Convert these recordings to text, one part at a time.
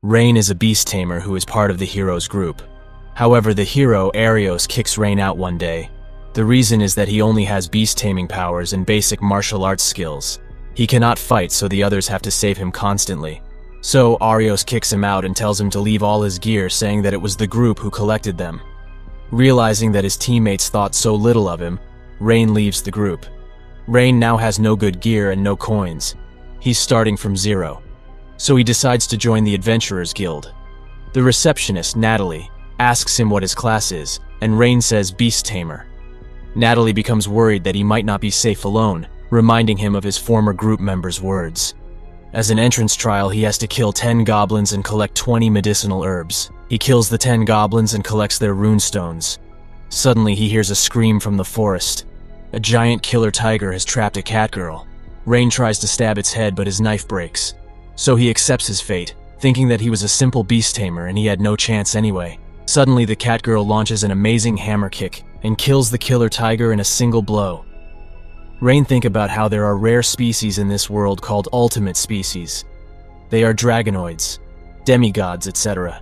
Rain is a beast tamer who is part of the hero's group. However, the hero, Arios, kicks Rain out one day. The reason is that he only has beast taming powers and basic martial arts skills. He cannot fight, so the others have to save him constantly. So, Arios kicks him out and tells him to leave all his gear, saying that it was the group who collected them. Realizing that his teammates thought so little of him, Rain leaves the group. Rain now has no good gear and no coins. He's starting from zero. So he decides to join the Adventurers Guild. The receptionist, Natalie, asks him what his class is, and Rain says Beast Tamer. Natalie becomes worried that he might not be safe alone, reminding him of his former group members' words. As an entrance trial, he has to kill 10 goblins and collect 20 medicinal herbs. He kills the 10 goblins and collects their runestones. Suddenly, he hears a scream from the forest. A giant killer tiger has trapped a cat girl. Rain tries to stab its head, but his knife breaks. So he accepts his fate, thinking that he was a simple beast tamer and he had no chance anyway. Suddenly, the cat girl launches an amazing hammer kick and kills the killer tiger in a single blow. Rain thinks about how there are rare species in this world called ultimate species. They are dragonoids, demigods, etc.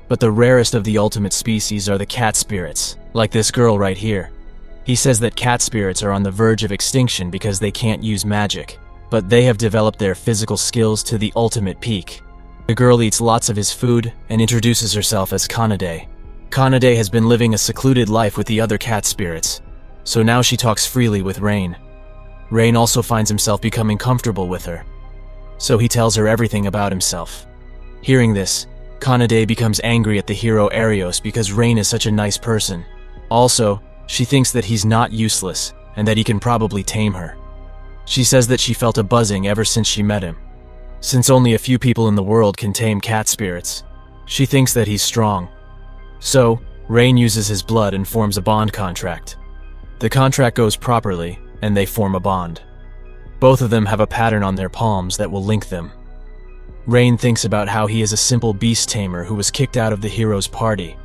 But the rarest of the ultimate species are the cat spirits, like this girl right here. He says that cat spirits are on the verge of extinction because they can't use magic, but they have developed their physical skills to the ultimate peak. The girl eats lots of his food and introduces herself as Kanade. Kanade has been living a secluded life with the other cat spirits, so now she talks freely with Rain. Rain also finds himself becoming comfortable with her, so he tells her everything about himself. Hearing this, Kanade becomes angry at the hero Arios because Rain is such a nice person. Also, she thinks that he's not useless and that he can probably tame her. She says that she felt a buzzing ever since she met him. Since only a few people in the world can tame cat spirits, she thinks that he's strong. So, Rain uses his blood and forms a bond contract. The contract goes properly, and they form a bond. Both of them have a pattern on their palms that will link them. Rain thinks about how he is a simple beast tamer who was kicked out of the hero's party.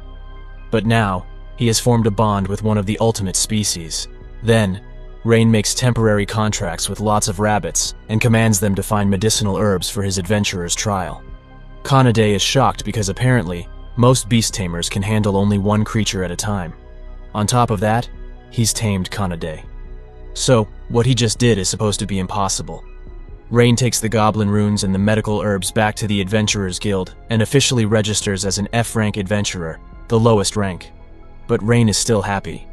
But now, he has formed a bond with one of the ultimate species. Then, Rain makes temporary contracts with lots of rabbits and commands them to find medicinal herbs for his adventurer's trial. Kanade is shocked because apparently, most beast tamers can handle only one creature at a time. On top of that, he's tamed Kanade. So, what he just did is supposed to be impossible. Rain takes the goblin runes and the medical herbs back to the Adventurers Guild and officially registers as an F-rank adventurer, the lowest rank. But Rain is still happy.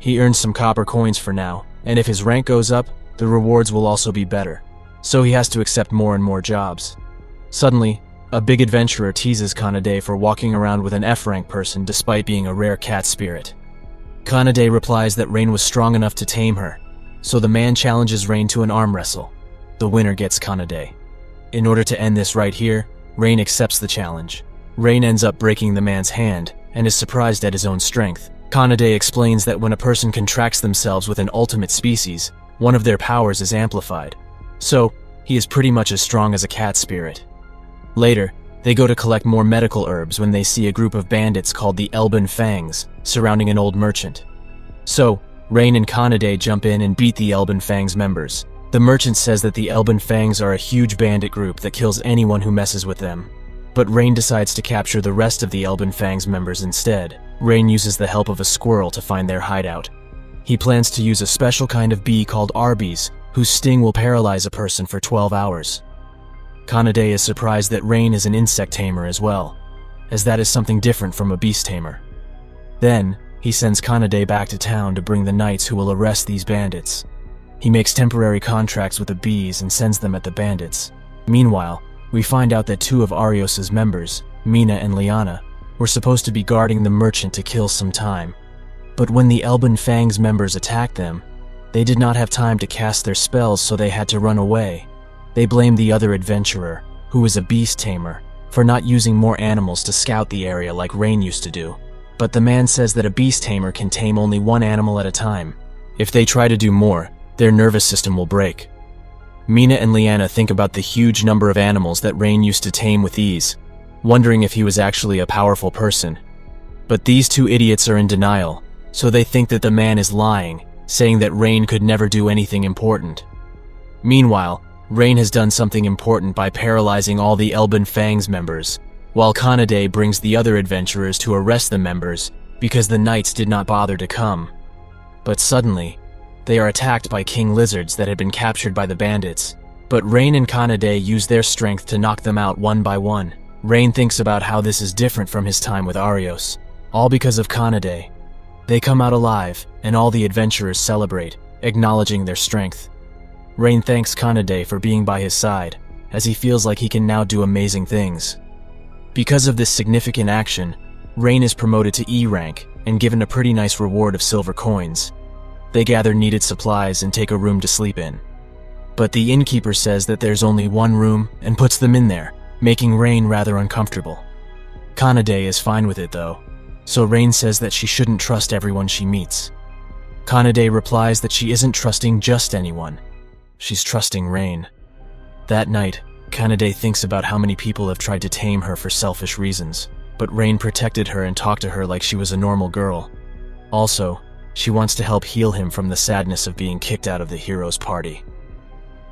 He earns some copper coins for now, and if his rank goes up, the rewards will also be better. So he has to accept more and more jobs. Suddenly, a big adventurer teases Kanade for walking around with an F-rank person despite being a rare cat spirit. Kanade replies that Rain was strong enough to tame her, so the man challenges Rain to an arm wrestle. The winner gets Kanade. In order to end this right here, Rain accepts the challenge. Rain ends up breaking the man's hand and is surprised at his own strength. Kanade explains that when a person contracts themselves with an ultimate species, one of their powers is amplified. So, he is pretty much as strong as a cat spirit. Later, they go to collect more medical herbs when they see a group of bandits called the Elben Fangs surrounding an old merchant. So, Rain and Kanade jump in and beat the Elben Fangs members. The merchant says that the Elben Fangs are a huge bandit group that kills anyone who messes with them. But Rain decides to capture the rest of the Elben Fangs members instead. Rain uses the help of a squirrel to find their hideout. He plans to use a special kind of bee called Arby's, whose sting will paralyze a person for 12 hours. Kanade is surprised that Rain is an insect tamer as well, as that is something different from a beast tamer. Then, he sends Kanade back to town to bring the knights who will arrest these bandits. He makes temporary contracts with the bees and sends them at the bandits. Meanwhile, we find out that two of Arios' members, Mina and Liana, were supposed to be guarding the merchant to kill some time. But when the Elben Fangs members attacked them, they did not have time to cast their spells, so they had to run away. They blamed the other adventurer, who was a beast tamer, for not using more animals to scout the area like Rain used to do. But the man says that a beast tamer can tame only one animal at a time. If they try to do more, their nervous system will break. Mina and Liana think about the huge number of animals that Rain used to tame with ease, wondering if he was actually a powerful person. But these two idiots are in denial, so they think that the man is lying, saying that Rain could never do anything important. Meanwhile, Rain has done something important by paralyzing all the Elben Fangs members, while Kanade brings the other adventurers to arrest the members because the knights did not bother to come. But suddenly, they are attacked by king lizards that had been captured by the bandits. But Rain and Kanade use their strength to knock them out one by one. Rain thinks about how this is different from his time with Arios, all because of Kanade. They come out alive, and all the adventurers celebrate, acknowledging their strength. Rain thanks Kanade for being by his side, as he feels like he can now do amazing things. Because of this significant action, Rain is promoted to E rank and given a pretty nice reward of silver coins. They gather needed supplies and take a room to sleep in. But the innkeeper says that there's only one room and puts them in there, making Rain rather uncomfortable. Kanade is fine with it though, so Rain says that she shouldn't trust everyone she meets. Kanade replies that she isn't trusting just anyone. She's trusting Rain. That night, Kanade thinks about how many people have tried to tame her for selfish reasons, but Rain protected her and talked to her like she was a normal girl. Also, she wants to help heal him from the sadness of being kicked out of the hero's party.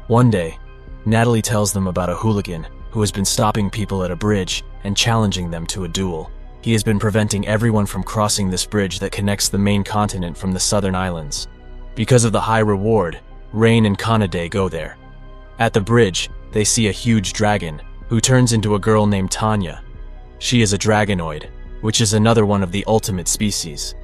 One day, Natalie tells them about a hooligan who has been stopping people at a bridge and challenging them to a duel. He has been preventing everyone from crossing this bridge that connects the main continent from the southern islands. Because of the high reward, Rain and Kanade go there. At the bridge, they see a huge dragon, who turns into a girl named Tanya. She is a dragonoid, which is another one of the ultimate species.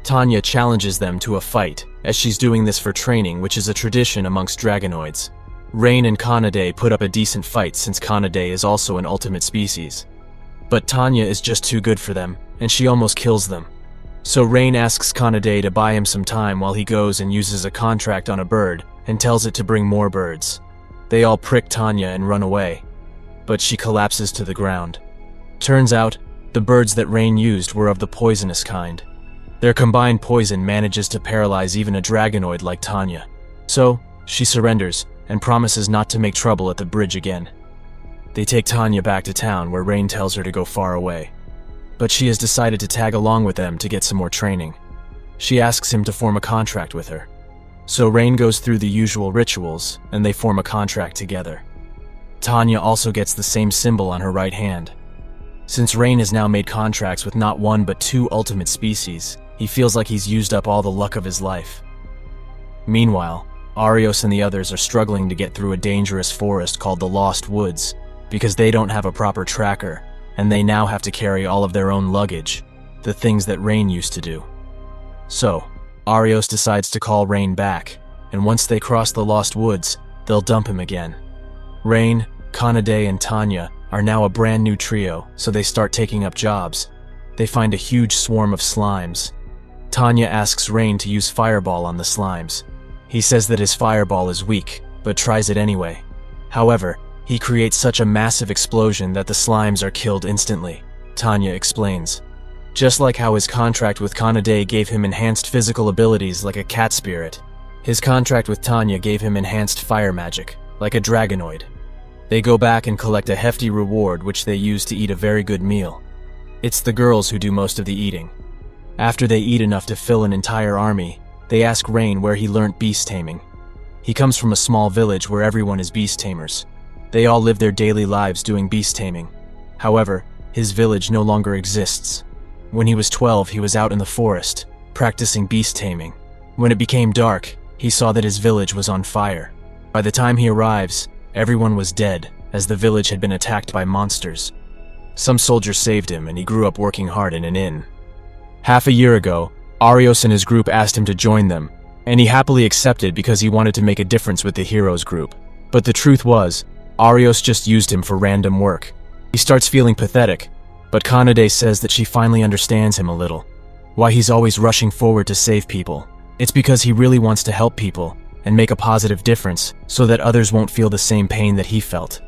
Tanya challenges them to a fight, as she's doing this for training, which is a tradition amongst dragonoids. Rain and Kanade put up a decent fight since Kanade is also an ultimate species. But Tanya is just too good for them, and she almost kills them. So Rain asks Kanade to buy him some time while he goes and uses a contract on a bird and tells it to bring more birds. They all prick Tanya and run away, but she collapses to the ground. Turns out, the birds that Rain used were of the poisonous kind. Their combined poison manages to paralyze even a dragonoid like Tanya. So, she surrenders and promises not to make trouble at the bridge again. They take Tanya back to town where Rain tells her to go far away. But she has decided to tag along with them to get some more training. She asks him to form a contract with her. So Rain goes through the usual rituals and they form a contract together. Tanya also gets the same symbol on her right hand. Since Rain has now made contracts with not one but two ultimate species, he feels like he's used up all the luck of his life. Meanwhile, Arios and the others are struggling to get through a dangerous forest called the Lost Woods because they don't have a proper tracker, and they now have to carry all of their own luggage, the things that Rain used to do. So, Arios decides to call Rain back, and once they cross the Lost Woods, they'll dump him again. Rain, Kanade, and Tanya are now a brand new trio, so they start taking up jobs. They find a huge swarm of slimes. Tanya asks Rain to use Fireball on the slimes. He says that his Fireball is weak, but tries it anyway. However, he creates such a massive explosion that the slimes are killed instantly, Tanya explains. Just like how his contract with Kanade gave him enhanced physical abilities like a cat spirit, his contract with Tanya gave him enhanced fire magic, like a dragonoid. They go back and collect a hefty reward which they use to eat a very good meal. It's the girls who do most of the eating. After they eat enough to fill an entire army, they ask Rain where he learnt beast taming. He comes from a small village where everyone is beast tamers. They all live their daily lives doing beast taming. However, his village no longer exists. When he was 12, he was out in the forest, practicing beast taming. When it became dark, he saw that his village was on fire. By the time he arrives, everyone was dead, as the village had been attacked by monsters. Some soldiers saved him, and he grew up working hard in an inn. Half a year ago, Arios and his group asked him to join them, and he happily accepted because he wanted to make a difference with the heroes group. But the truth was, Arios just used him for random work. He starts feeling pathetic, but Kanade says that she finally understands him a little. Why he's always rushing forward to save people. It's because he really wants to help people and make a positive difference so that others won't feel the same pain that he felt.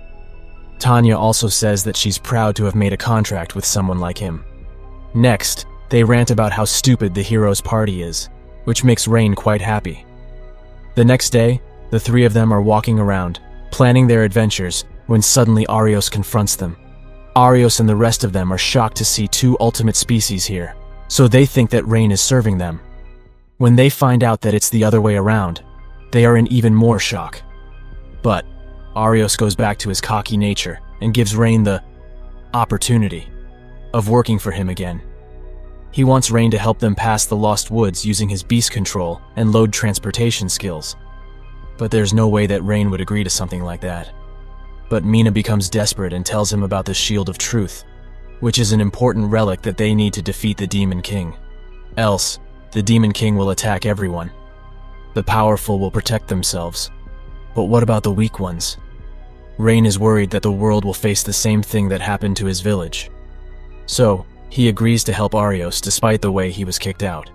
Tanya also says that she's proud to have made a contract with someone like him. Next, they rant about how stupid the hero's party is, which makes Rain quite happy. The next day, the three of them are walking around, planning their adventures, when suddenly Arios confronts them. Arios and the rest of them are shocked to see two ultimate species here, so they think that Rain is serving them. When they find out that it's the other way around, they are in even more shock. But Arios goes back to his cocky nature and gives Rain the opportunity of working for him again. He wants Rain to help them pass the Lost Woods using his beast control and load transportation skills. But there's no way that Rain would agree to something like that. But Mina becomes desperate and tells him about the Shield of Truth, which is an important relic that they need to defeat the Demon King. Else, the Demon King will attack everyone. The powerful will protect themselves. But what about the weak ones? Rain is worried that the world will face the same thing that happened to his village. So, he agrees to help Arios despite the way he was kicked out.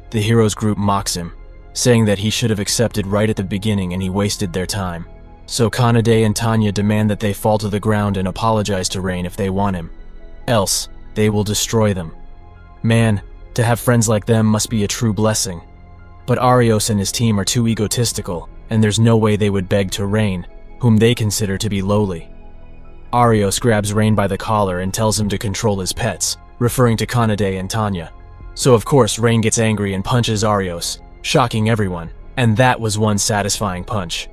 The heroes group mocks him, saying that he should have accepted right at the beginning and he wasted their time. So Kanade and Tanya demand that they fall to the ground and apologize to Rain if they want him. Else, they will destroy them. Man, to have friends like them must be a true blessing. But Arios and his team are too egotistical, and there's no way they would beg to Rain, whom they consider to be lowly. Arios grabs Rain by the collar and tells him to control his pets, referring to Kanade and Tanya. So of course Rain gets angry and punches Arios, shocking everyone, and that was one satisfying punch.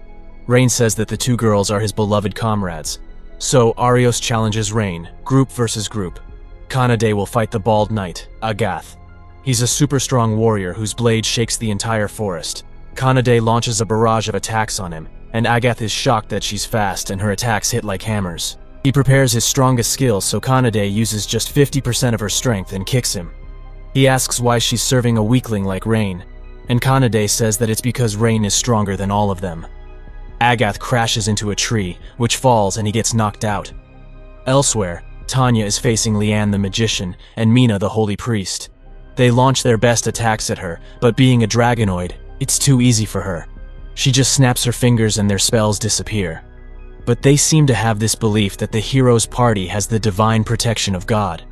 Rain says that the two girls are his beloved comrades. So Arios challenges Rain, group versus group. Kanade will fight the bald knight, Agath. He's a super strong warrior whose blade shakes the entire forest. Kanade launches a barrage of attacks on him, and Agath is shocked that she's fast and her attacks hit like hammers. He prepares his strongest skills so Kanade uses just 50% of her strength and kicks him. He asks why she's serving a weakling like Rain, and Kanade says that it's because Rain is stronger than all of them. Agath crashes into a tree, which falls and he gets knocked out. Elsewhere, Tanya is facing Liane the magician and Mina the holy priest. They launch their best attacks at her, but being a dragonoid, it's too easy for her. She just snaps her fingers and their spells disappear. But they seem to have this belief that the hero's party has the divine protection of God.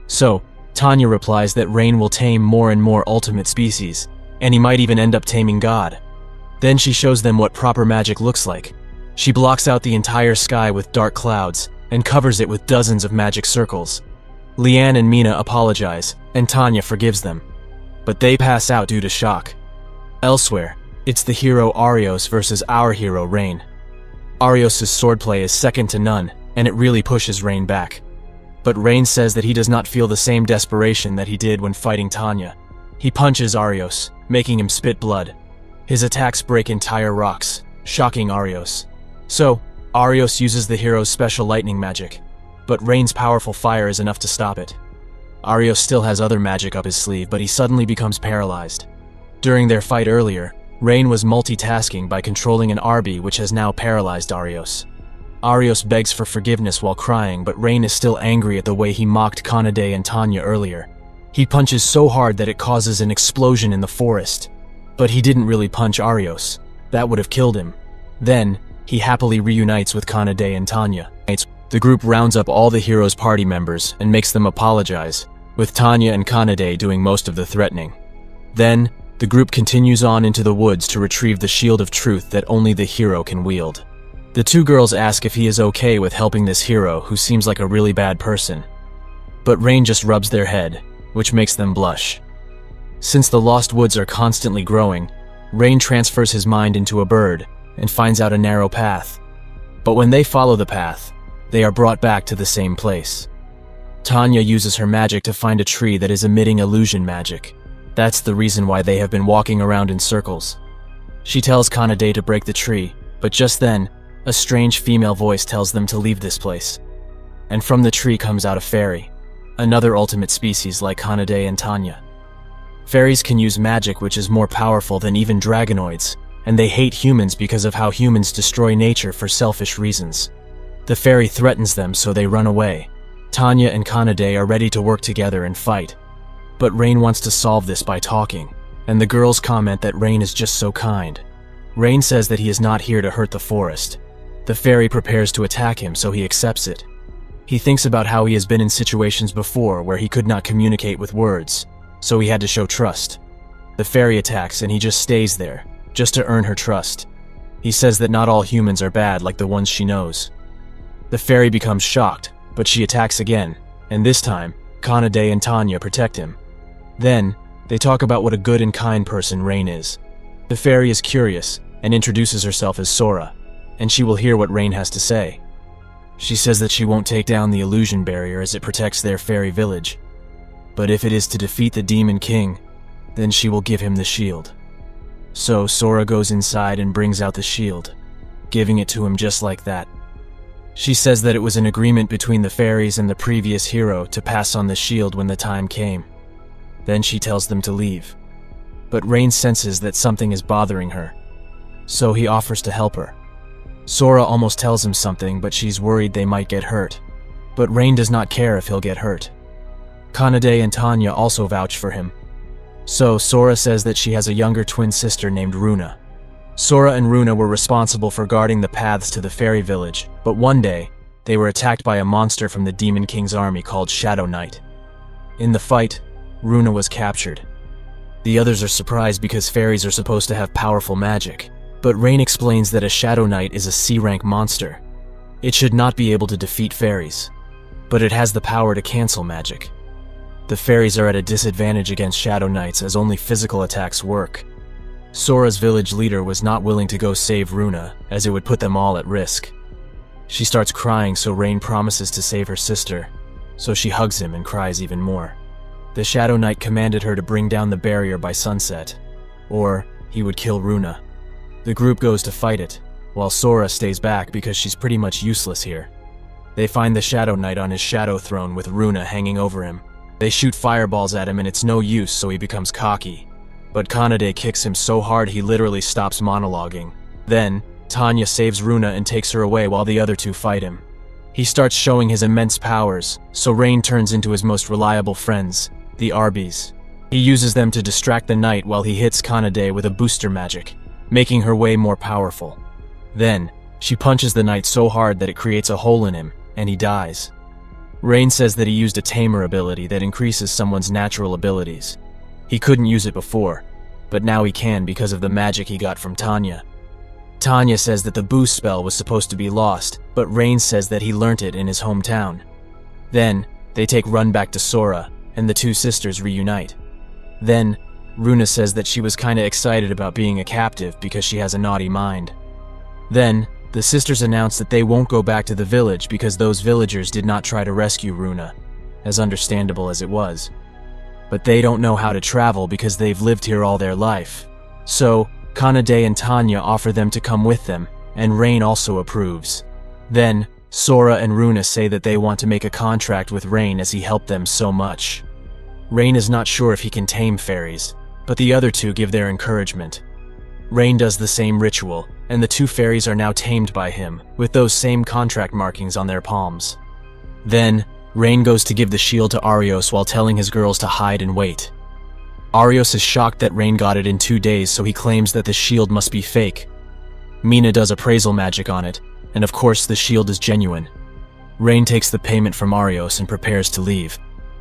So, Tanya replies that Rain will tame more and more ultimate species, and he might even end up taming God. Then she shows them what proper magic looks like. She blocks out the entire sky with dark clouds and covers it with dozens of magic circles. Liane and Mina apologize, and Tanya forgives them. But they pass out due to shock. Elsewhere, it's the hero Arios versus our hero Rain. Arios' swordplay is second to none, and it really pushes Rain back. But Rain says that he does not feel the same desperation that he did when fighting Tanya. He punches Arios, making him spit blood. His attacks break entire rocks, shocking Arios. So, Arios uses the hero's special lightning magic, but Rain's powerful fire is enough to stop it. Arios still has other magic up his sleeve, but he suddenly becomes paralyzed. During their fight earlier, Rain was multitasking by controlling an Arby which has now paralyzed Arios. Arios begs for forgiveness while crying, but Rain is still angry at the way he mocked Kanade and Tanya earlier. He punches so hard that it causes an explosion in the forest. But he didn't really punch Arios. That would have killed him. Then, he happily reunites with Kanade and Tanya. The group rounds up all the heroes' party members and makes them apologize, with Tanya and Kanade doing most of the threatening. Then, the group continues on into the woods to retrieve the Shield of Truth that only the hero can wield. The two girls ask if he is okay with helping this hero who seems like a really bad person. But Rain just rubs their head, which makes them blush. Since the Lost Woods are constantly growing, Rain transfers his mind into a bird and finds out a narrow path. But when they follow the path, they are brought back to the same place. Tanya uses her magic to find a tree that is emitting illusion magic. That's the reason why they have been walking around in circles. She tells Kanade to break the tree, but just then, a strange female voice tells them to leave this place. And from the tree comes out a fairy, another ultimate species like Kanade and Tanya. Fairies can use magic which is more powerful than even dragonoids, and they hate humans because of how humans destroy nature for selfish reasons. The fairy threatens them, so they run away. Tanya and Kanade are ready to work together and fight. But Rain wants to solve this by talking, and the girls comment that Rain is just so kind. Rain says that he is not here to hurt the forest. The fairy prepares to attack him, so he accepts it. He thinks about how he has been in situations before where he could not communicate with words, so he had to show trust. The fairy attacks and he just stays there, just to earn her trust. He says that not all humans are bad like the ones she knows. The fairy becomes shocked, but she attacks again, and this time, Kanade and Tanya protect him. Then, they talk about what a good and kind person Rain is. The fairy is curious, and introduces herself as Sora. and she will hear what Rain has to say. She says that she won't take down the illusion barrier as it protects their fairy village. But if it is to defeat the Demon King, then she will give him the shield. So Sora goes inside and brings out the shield, giving it to him just like that. She says that it was an agreement between the fairies and the previous hero to pass on the shield when the time came. Then she tells them to leave. But Rain senses that something is bothering her, so he offers to help her. Sora almost tells him something, but she's worried they might get hurt. But Rain does not care if he'll get hurt. Kanade and Tanya also vouch for him. So Sora says that she has a younger twin sister named Runa. Sora and Runa were responsible for guarding the paths to the fairy village, but one day, they were attacked by a monster from the Demon King's army called Shadow Knight. In the fight, Runa was captured. The others are surprised because fairies are supposed to have powerful magic, but Rain explains that a Shadow Knight is a C-rank monster. It should not be able to defeat fairies, but it has the power to cancel magic. The fairies are at a disadvantage against Shadow Knights as only physical attacks work. Sora's village leader was not willing to go save Runa, as it would put them all at risk. She starts crying, so Rain promises to save her sister, so she hugs him and cries even more. The Shadow Knight commanded her to bring down the barrier by sunset, or he would kill Runa. The group goes to fight it, while Sora stays back because she's pretty much useless here. They find the Shadow Knight on his shadow throne with Runa hanging over him. They shoot fireballs at him and it's no use, so he becomes cocky. But Kanade kicks him so hard he literally stops monologuing. Then, Tanya saves Runa and takes her away while the other two fight him. He starts showing his immense powers, so Rain turns into his most reliable friends, the Arby's. He uses them to distract the knight while he hits Kanade with a booster magic, making her way more powerful. Then, she punches the knight so hard that it creates a hole in him, and he dies. Rain says that he used a tamer ability that increases someone's natural abilities. He couldn't use it before, but now he can because of the magic he got from Tanya. Tanya says that the boost spell was supposed to be lost, but Rain says that he learnt it in his hometown. Then, they take Run back to Sora, and the two sisters reunite. Then, Runa says that she was kinda excited about being a captive because she has a naughty mind. Then, the sisters announce that they won't go back to the village because those villagers did not try to rescue Runa, as understandable as it was. But they don't know how to travel because they've lived here all their life. So, Kanade and Tanya offer them to come with them, and Rain also approves. Then, Sora and Runa say that they want to make a contract with Rain as he helped them so much. Rain is not sure if he can tame fairies, but the other two give their encouragement. Rain does the same ritual, and the two fairies are now tamed by him, with those same contract markings on their palms. Then, Rain goes to give the shield to Arios while telling his girls to hide and wait. Arios is shocked that Rain got it in 2 days, so he claims that the shield must be fake. Mina does appraisal magic on it, and of course the shield is genuine. Rain takes the payment from Arios and prepares to leave,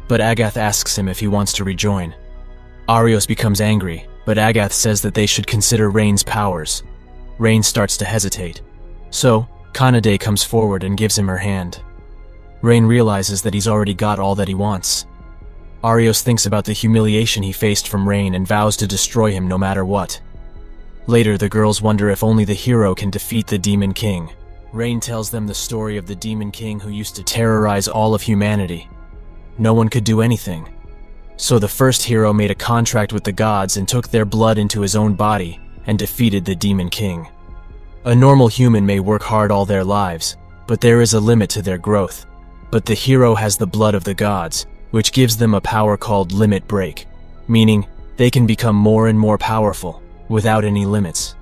but Agath asks him if he wants to rejoin. Arios becomes angry, but Agath says that they should consider Rain's powers. Rain starts to hesitate, so Kanade comes forward and gives him her hand. Rain realizes that he's already got all that he wants. Arios thinks about the humiliation he faced from Rain and vows to destroy him no matter what. Later, the girls wonder if only the hero can defeat the Demon King. Rain tells them the story of the Demon King who used to terrorize all of humanity. No one could do anything. So the first hero made a contract with the gods and took their blood into his own body and defeated the Demon King. A normal human may work hard all their lives, but there is a limit to their growth. But the hero has the blood of the gods, which gives them a power called Limit Break, meaning they can become more and more powerful, without any limits.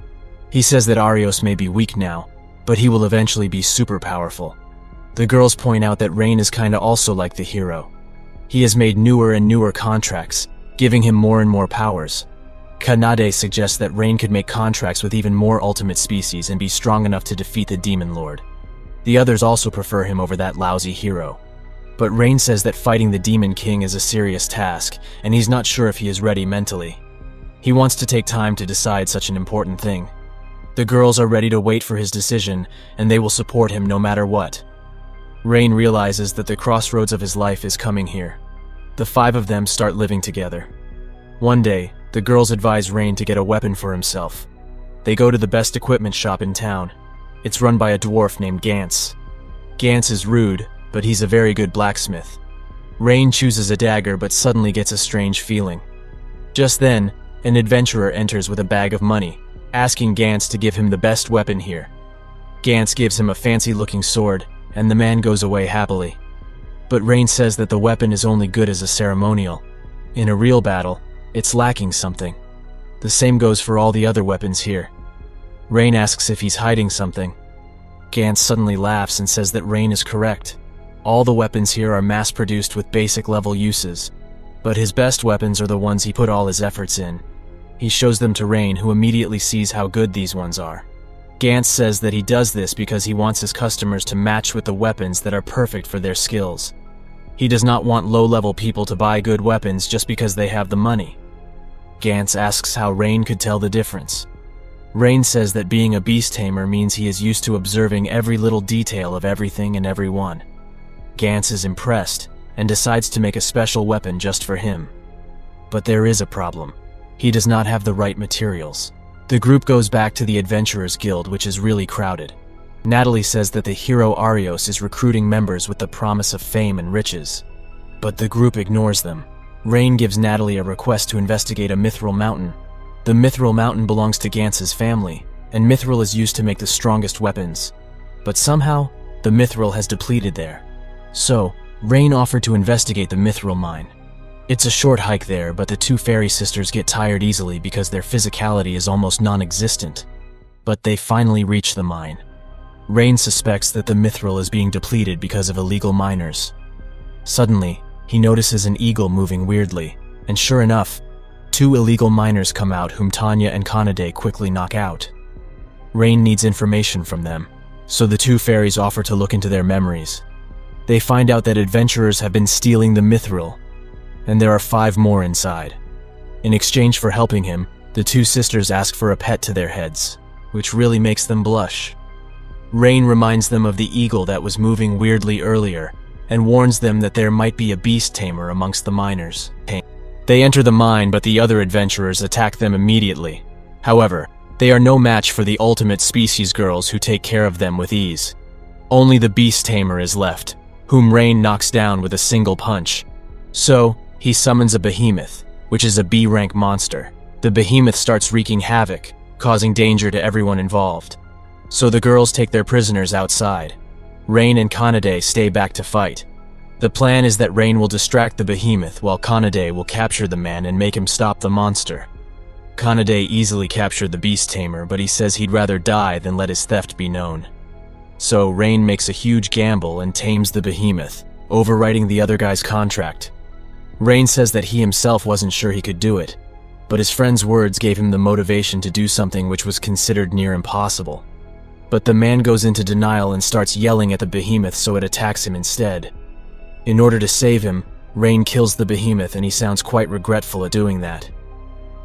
He says that Arios may be weak now, but he will eventually be super powerful. The girls point out that Rain is kinda also like the hero. He has made newer and newer contracts, giving him more and more powers. Kanade suggests that Rain could make contracts with even more ultimate species and be strong enough to defeat the Demon Lord. The others also prefer him over that lousy hero. But Rain says that fighting the Demon King is a serious task, and he's not sure if he is ready mentally. He wants to take time to decide such an important thing. The girls are ready to wait for his decision, and they will support him no matter what. Rain realizes that the crossroads of his life is coming here. The 5 of them start living together. One day, the girls advise Rain to get a weapon for himself. They go to the best equipment shop in town. It's run by a dwarf named Gantz. Gantz is rude, but he's a very good blacksmith. Rain chooses a dagger but suddenly gets a strange feeling. Just then, an adventurer enters with a bag of money, asking Gantz to give him the best weapon here. Gantz gives him a fancy-looking sword, and the man goes away happily. But Rain says that the weapon is only good as a ceremonial. In a real battle, it's lacking something. The same goes for all the other weapons here. Rain asks if he's hiding something. Gantz suddenly laughs and says that Rain is correct. All the weapons here are mass-produced with basic-level uses, but his best weapons are the ones he put all his efforts in. He shows them to Rain, who immediately sees how good these ones are. Gantz says that he does this because he wants his customers to match with the weapons that are perfect for their skills. He does not want low-level people to buy good weapons just because they have the money. Gantz asks how Rain could tell the difference. Rain says that being a beast tamer means he is used to observing every little detail of everything and everyone. Gantz is impressed and decides to make a special weapon just for him. But there is a problem. He does not have the right materials. The group goes back to the Adventurers Guild, which is really crowded. Natalie says that the hero Arios is recruiting members with the promise of fame and riches. But the group ignores them. Rain gives Natalie a request to investigate a mithril mountain. The mithril mountain belongs to Gantz's family, and mithril is used to make the strongest weapons. But somehow, the mithril has depleted there. So, Rain offered to investigate the mithril mine. It's a short hike there, but the two fairy sisters get tired easily because their physicality is almost non-existent. But they finally reach the mine. Rain suspects that the mithril is being depleted because of illegal miners. Suddenly, he notices an eagle moving weirdly, and sure enough, two illegal miners come out whom Tanya and Kanade quickly knock out. Rain needs information from them, so the two fairies offer to look into their memories. They find out that adventurers have been stealing the mithril, and there are 5 more inside. In exchange for helping him, the two sisters ask for a pet to their heads, which really makes them blush. Rain reminds them of the eagle that was moving weirdly earlier, and warns them that there might be a beast tamer amongst the miners. They enter the mine, but the other adventurers attack them immediately. However, they are no match for the ultimate species girls who take care of them with ease. Only the beast tamer is left, whom Rain knocks down with a single punch. So, he summons a behemoth, which is a B-rank monster. The behemoth starts wreaking havoc, causing danger to everyone involved. So the girls take their prisoners outside. Rain and Kanade stay back to fight. The plan is that Rain will distract the behemoth while Kanade will capture the man and make him stop the monster. Kanade easily captured the beast tamer, but he says he'd rather die than let his theft be known. So Rain makes a huge gamble and tames the behemoth, overwriting the other guy's contract. Rain says that he himself wasn't sure he could do it, but his friend's words gave him the motivation to do something which was considered near impossible. But the man goes into denial and starts yelling at the behemoth, so it attacks him instead. In order to save him, Rain kills the behemoth, and he sounds quite regretful at doing that.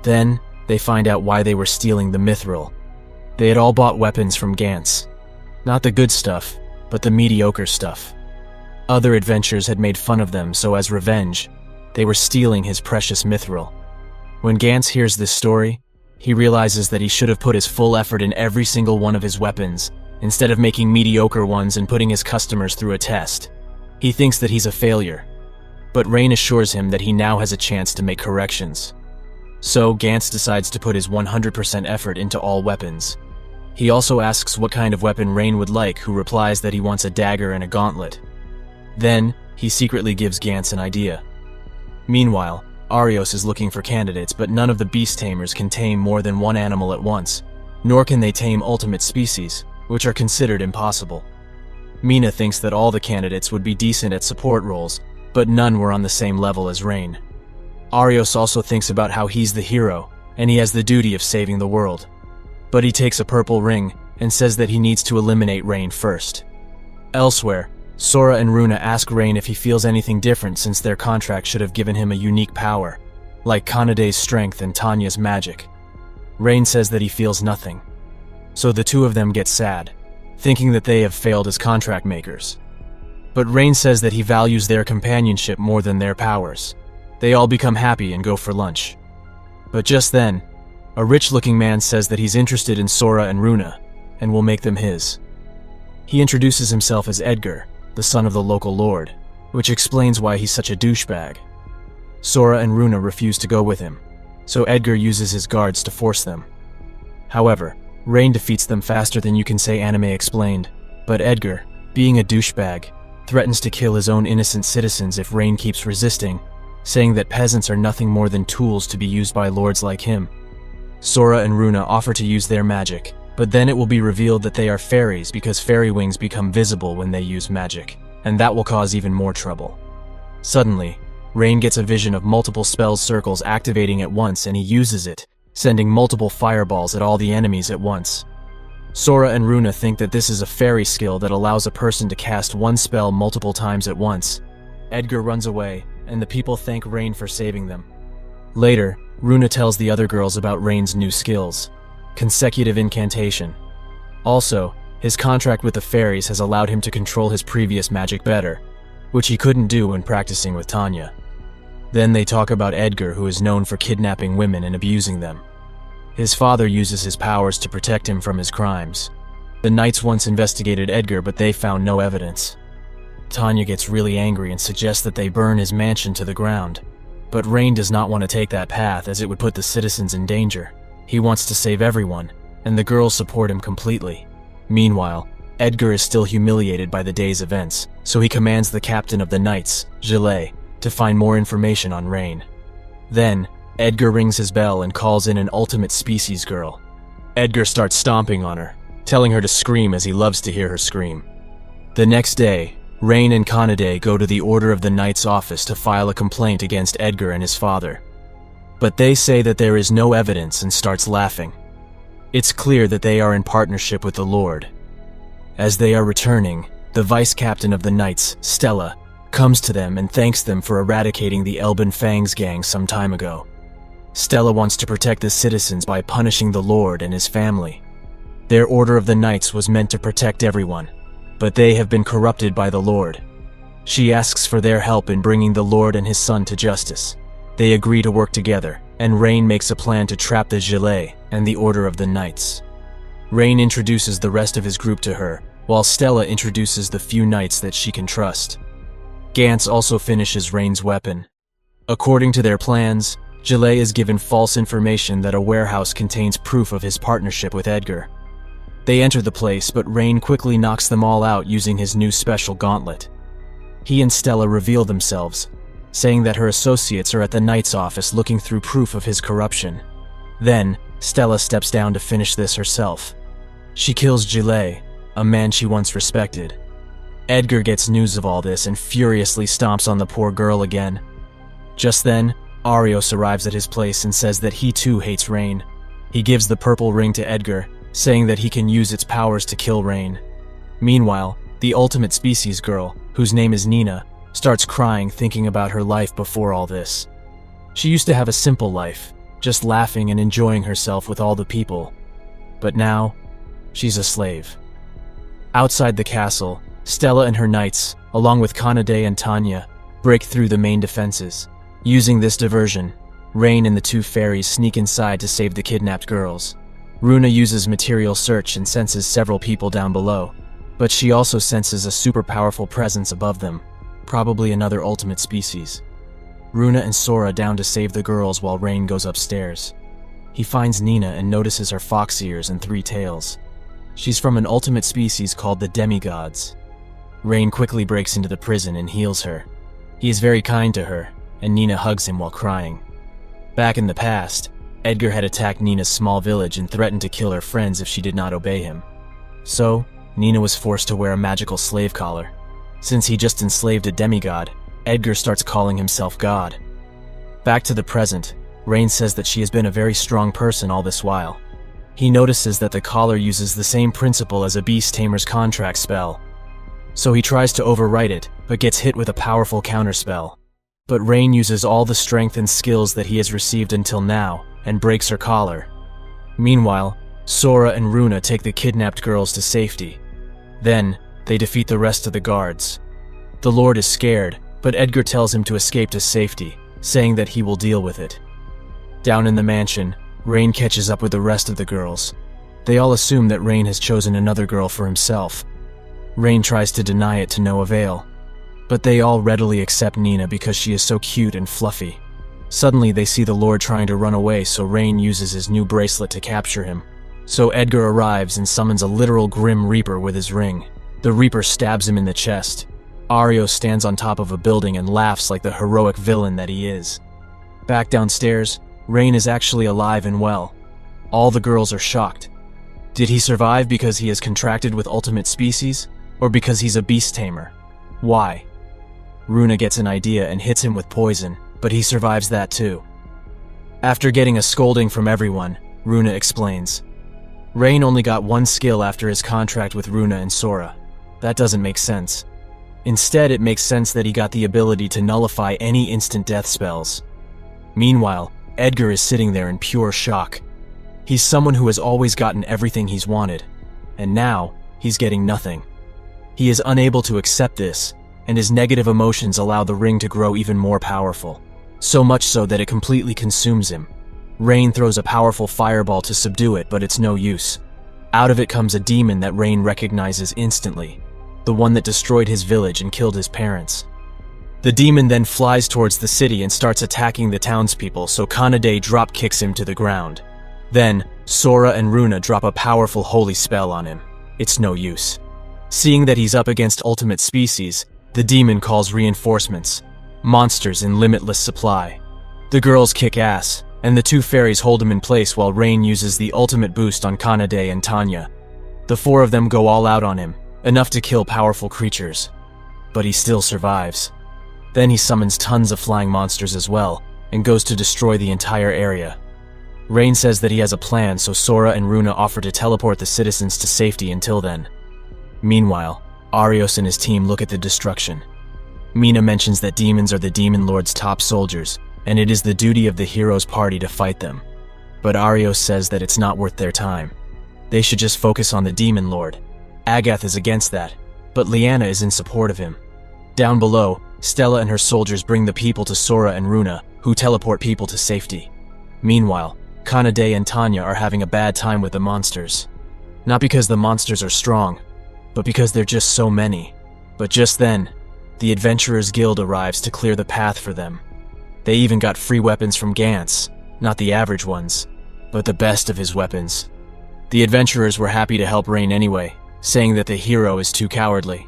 Then, they find out why they were stealing the mithril. They had all bought weapons from Gantz. Not the good stuff, but the mediocre stuff. Other adventurers had made fun of them, so as revenge, they were stealing his precious mithril. When Gantz hears this story, he realizes that he should have put his full effort in every single one of his weapons, instead of making mediocre ones and putting his customers through a test. He thinks that he's a failure, but Rain assures him that he now has a chance to make corrections. So Gantz decides to put his 100% effort into all weapons. He also asks what kind of weapon Rain would like, who replies that he wants a dagger and a gauntlet. Then, he secretly gives Gantz an idea. Meanwhile, Arios is looking for candidates, but none of the beast tamers can tame more than one animal at once, nor can they tame ultimate species, which are considered impossible. Mina thinks that all the candidates would be decent at support roles, but none were on the same level as Rain. Arios also thinks about how he's the hero, and he has the duty of saving the world. But he takes a purple ring and says that he needs to eliminate Rain first. Elsewhere, Sora and Runa ask Rain if he feels anything different since their contract should have given him a unique power, like Kanade's strength and Tanya's magic. Rain says that he feels nothing. So the two of them get sad, thinking that they have failed as contract makers. But Rain says that he values their companionship more than their powers. They all become happy and go for lunch. But just then, a rich-looking man says that he's interested in Sora and Runa, and will make them his. He introduces himself as Edgar, the son of the local lord, which explains why he's such a douchebag. Sora and Runa refuse to go with him, so Edgar uses his guards to force them. However, Rain defeats them faster than you can say anime explained, but Edgar, being a douchebag, threatens to kill his own innocent citizens if Rain keeps resisting, saying that peasants are nothing more than tools to be used by lords like him. Sora and Runa offer to use their magic, but then it will be revealed that they are fairies because fairy wings become visible when they use magic, and that will cause even more trouble. Suddenly, Rain gets a vision of multiple spell circles activating at once, and he uses it, sending multiple fireballs at all the enemies at once. Sora and Runa think that this is a fairy skill that allows a person to cast one spell multiple times at once. Edgar runs away, and the people thank Rain for saving them. Later, Runa tells the other girls about Rain's new skills: consecutive incantation. Also, his contract with the fairies has allowed him to control his previous magic better, which he couldn't do when practicing with Tanya. Then they talk about Edgar, who is known for kidnapping women and abusing them. His father uses his powers to protect him from his crimes. The Knights once investigated Edgar, but they found no evidence. Tanya gets really angry and suggests that they burn his mansion to the ground. But Rain does not want to take that path, as it would put the citizens in danger. He wants to save everyone, and the girls support him completely. Meanwhile, Edgar is still humiliated by the day's events, so he commands the captain of the Knights, Gillet, to find more information on Rain. Then, Edgar rings his bell and calls in an ultimate species girl. Edgar starts stomping on her, telling her to scream as he loves to hear her scream. The next day, Rain and Kanade go to the Order of the Knights office to file a complaint against Edgar and his father. But they say that there is no evidence and starts laughing. It's clear that they are in partnership with the Lord. As they are returning, the vice captain of the Knights, Stella, comes to them and thanks them for eradicating the Elben Fangs gang some time ago. Stella wants to protect the citizens by punishing the Lord and his family. Their Order of the Knights was meant to protect everyone, but they have been corrupted by the Lord. She asks for their help in bringing the Lord and his son to justice. They agree to work together, and Rain makes a plan to trap the Gillet and the Order of the Knights. Rain introduces the rest of his group to her, while Stella introduces the few knights that she can trust. Gantz also finishes Rain's weapon. According to their plans, Gillet is given false information that a warehouse contains proof of his partnership with Edgar. They enter the place, but Rain quickly knocks them all out using his new special gauntlet. He and Stella reveal themselves, saying that her associates are at the Knight's office looking through proof of his corruption. Then, Stella steps down to finish this herself. She kills Gillet, a man she once respected. Edgar gets news of all this and furiously stomps on the poor girl again. Just then, Arios arrives at his place and says that he too hates Rain. He gives the purple ring to Edgar, saying that he can use its powers to kill Rain. Meanwhile, the ultimate species girl, whose name is Nina, starts crying thinking about her life before all this. She used to have a simple life, just laughing and enjoying herself with all the people. But now, she's a slave. Outside the castle, Stella and her knights, along with Kanade and Tanya, break through the main defenses. Using this diversion, Rain and the two fairies sneak inside to save the kidnapped girls. Runa uses material search and senses several people down below, but she also senses a super powerful presence above them, probably another ultimate species. Runa and Sora down to save the girls while Rain goes upstairs. He finds Nina and notices her fox ears and 3 tails. She's from an ultimate species called the Demigods. Rain quickly breaks into the prison and heals her. He is very kind to her, and Nina hugs him while crying. Back in the past, Edgar had attacked Nina's small village and threatened to kill her friends if she did not obey him. So, Nina was forced to wear a magical slave collar. Since he just enslaved a demigod, Edgar starts calling himself God. Back to the present, Rain says that she has been a very strong person all this while. He notices that the collar uses the same principle as a beast tamer's contract spell. So he tries to overwrite it, but gets hit with a powerful counterspell. But Rain uses all the strength and skills that he has received until now, and breaks her collar. Meanwhile, Sora and Runa take the kidnapped girls to safety. Then, they defeat the rest of the guards. The Lord is scared, but Edgar tells him to escape to safety, saying that he will deal with it. Down in the mansion, Rain catches up with the rest of the girls. They all assume that Rain has chosen another girl for himself. Rain tries to deny it to no avail. But they all readily accept Nina because she is so cute and fluffy. Suddenly they see the Lord trying to run away, so Rain uses his new bracelet to capture him. So Edgar arrives and summons a literal Grim Reaper with his ring. The Reaper stabs him in the chest. Arios stands on top of a building and laughs like the heroic villain that he is. Back downstairs, Rain is actually alive and well. All the girls are shocked. Did he survive because he has contracted with Ultimate Species, or because he's a beast tamer? Why? Runa gets an idea and hits him with poison, but he survives that too. After getting a scolding from everyone, Runa explains. Rain only got one skill after his contract with Runa and Sora. That doesn't make sense. Instead, it makes sense that he got the ability to nullify any instant death spells. Meanwhile, Edgar is sitting there in pure shock. He's someone who has always gotten everything he's wanted, and now he's getting nothing. He is unable to accept this, and his negative emotions allow the ring to grow even more powerful, so much so that it completely consumes him. Rain throws a powerful fireball to subdue it, but it's no use. Out of it comes a demon that Rain recognizes instantly, the one that destroyed his village and killed his parents. The demon then flies towards the city and starts attacking the townspeople, so Kanade drop kicks him to the ground. Then, Sora and Runa drop a powerful holy spell on him. It's no use. Seeing that he's up against Ultimate Species, the demon calls reinforcements, monsters in limitless supply. The girls kick ass, and the two fairies hold him in place while Rain uses the ultimate boost on Kanade and Tanya. The four of them go all out on him, enough to kill powerful creatures. But he still survives. Then he summons tons of flying monsters as well, and goes to destroy the entire area. Rain says that he has a plan, so Sora and Runa offer to teleport the citizens to safety until then. Meanwhile, Arios and his team look at the destruction. Mina mentions that demons are the Demon Lord's top soldiers, and it is the duty of the heroes' party to fight them. But Arios says that it's not worth their time. They should just focus on the Demon Lord. Agath is against that, but Liana is in support of him. Down below, Stella and her soldiers bring the people to Sora and Runa, who teleport people to safety. Meanwhile, Kanade and Tanya are having a bad time with the monsters. Not because the monsters are strong, but because they're just so many. But just then, the Adventurers Guild arrives to clear the path for them. They even got free weapons from Gantz, not the average ones, but the best of his weapons. The adventurers were happy to help Rain anyway, saying that the hero is too cowardly.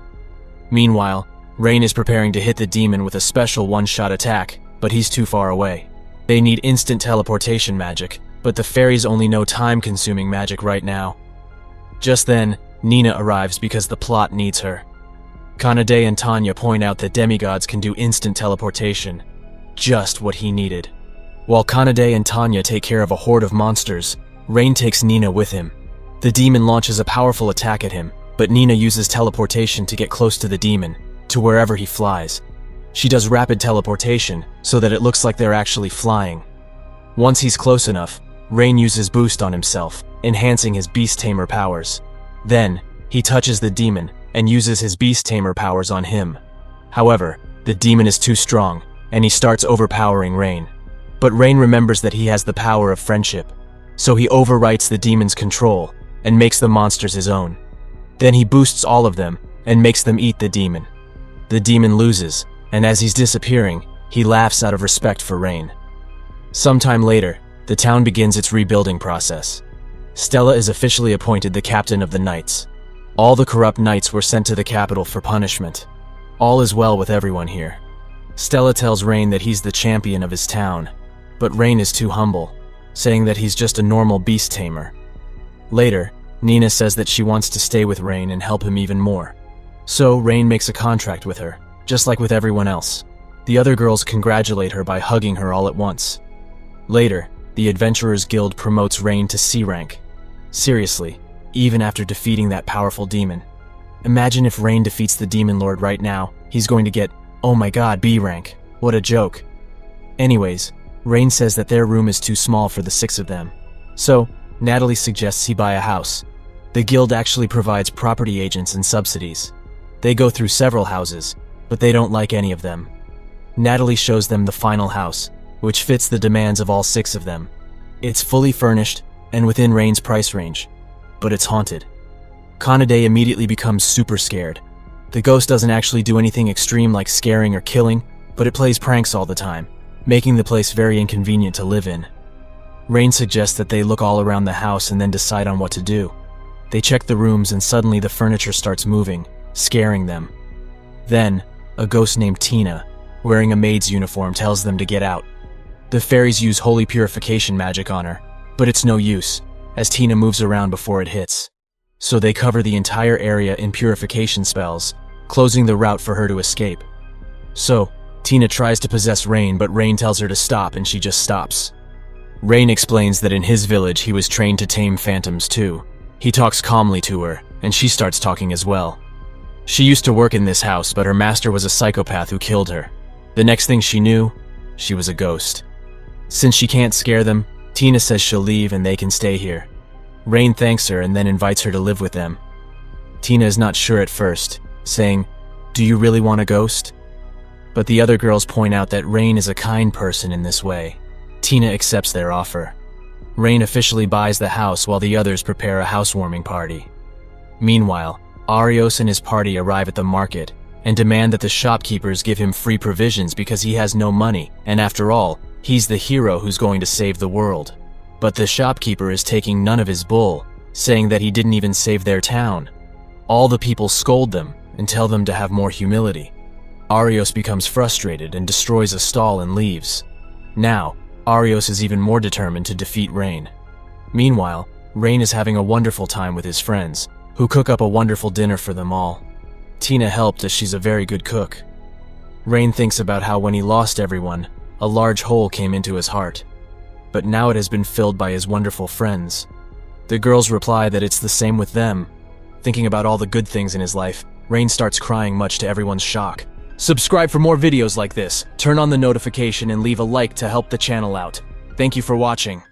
Meanwhile, Rain is preparing to hit the demon with a special one-shot attack, but he's too far away. They need instant teleportation magic, but the fairies only know time-consuming magic right now. Just then, Nina arrives because the plot needs her. Kanade and Tanya point out that demigods can do instant teleportation. Just what he needed. While Kanade and Tanya take care of a horde of monsters, Rain takes Nina with him. The demon launches a powerful attack at him, but Nina uses teleportation to get close to the demon, to wherever he flies. She does rapid teleportation, so that it looks like they're actually flying. Once he's close enough, Rain uses boost on himself, enhancing his Beast Tamer powers. Then, he touches the demon, and uses his Beast Tamer powers on him. However, the demon is too strong, and he starts overpowering Rain. But Rain remembers that he has the power of friendship, so he overwrites the demon's control, and makes the monsters his own. Then he boosts all of them, and makes them eat the demon. The demon loses, and as he's disappearing, he laughs out of respect for Rain. Sometime later, the town begins its rebuilding process. Stella is officially appointed the captain of the Knights. All the corrupt knights were sent to the capital for punishment. All is well with everyone here. Stella tells Rain that he's the champion of his town, but Rain is too humble, saying that he's just a normal beast tamer. Later, Nina says that she wants to stay with Rain and help him even more. So Rain makes a contract with her, just like with everyone else. The other girls congratulate her by hugging her all at once. Later, the Adventurers Guild promotes Rain to C rank. Seriously, even after defeating that powerful demon. Imagine if Rain defeats the Demon Lord right now, he's going to get, oh my god, B rank. What a joke. Anyways, Rain says that their room is too small for the 6 of them. So, Natalie suggests he buy a house. The guild actually provides property agents and subsidies. They go through several houses, but they don't like any of them. Natalie shows them the final house, which fits the demands of all 6 of them. It's fully furnished and within Rain's price range, but it's haunted. Kanade immediately becomes super scared. The ghost doesn't actually do anything extreme like scaring or killing, but it plays pranks all the time, making the place very inconvenient to live in. Rain suggests that they look all around the house and then decide on what to do. They check the rooms and suddenly the furniture starts moving, scaring them. Then, a ghost named Tina, wearing a maid's uniform, tells them to get out. The fairies use holy purification magic on her, but it's no use, as Tina moves around before it hits. So they cover the entire area in purification spells, closing the route for her to escape. So, Tina tries to possess Rain, but Rain tells her to stop and she just stops. Rain explains that in his village he was trained to tame phantoms too. He talks calmly to her, and she starts talking as well. She used to work in this house, but her master was a psychopath who killed her. The next thing she knew, she was a ghost. Since she can't scare them, Tina says she'll leave and they can stay here. Rain thanks her and then invites her to live with them. Tina is not sure at first, saying, "Do you really want a ghost?" But the other girls point out that Rain is a kind person in this way. Tina accepts their offer. Rain officially buys the house while the others prepare a housewarming party. Meanwhile, Arios and his party arrive at the market and demand that the shopkeepers give him free provisions because he has no money, and after all, he's the hero who's going to save the world. But the shopkeeper is taking none of his bull, saying that he didn't even save their town. All the people scold them and tell them to have more humility. Arios becomes frustrated and destroys a stall and leaves. Now, Arios is even more determined to defeat Rain. Meanwhile, Rain is having a wonderful time with his friends, who cook up a wonderful dinner for them all. Tina helped as she's a very good cook. Rain thinks about how when he lost everyone, a large hole came into his heart. But now it has been filled by his wonderful friends. The girls reply that it's the same with them. Thinking about all the good things in his life, Rain starts crying, much to everyone's shock. Subscribe for more videos like this, turn on the notification and leave a like to help the channel out. Thank you for watching.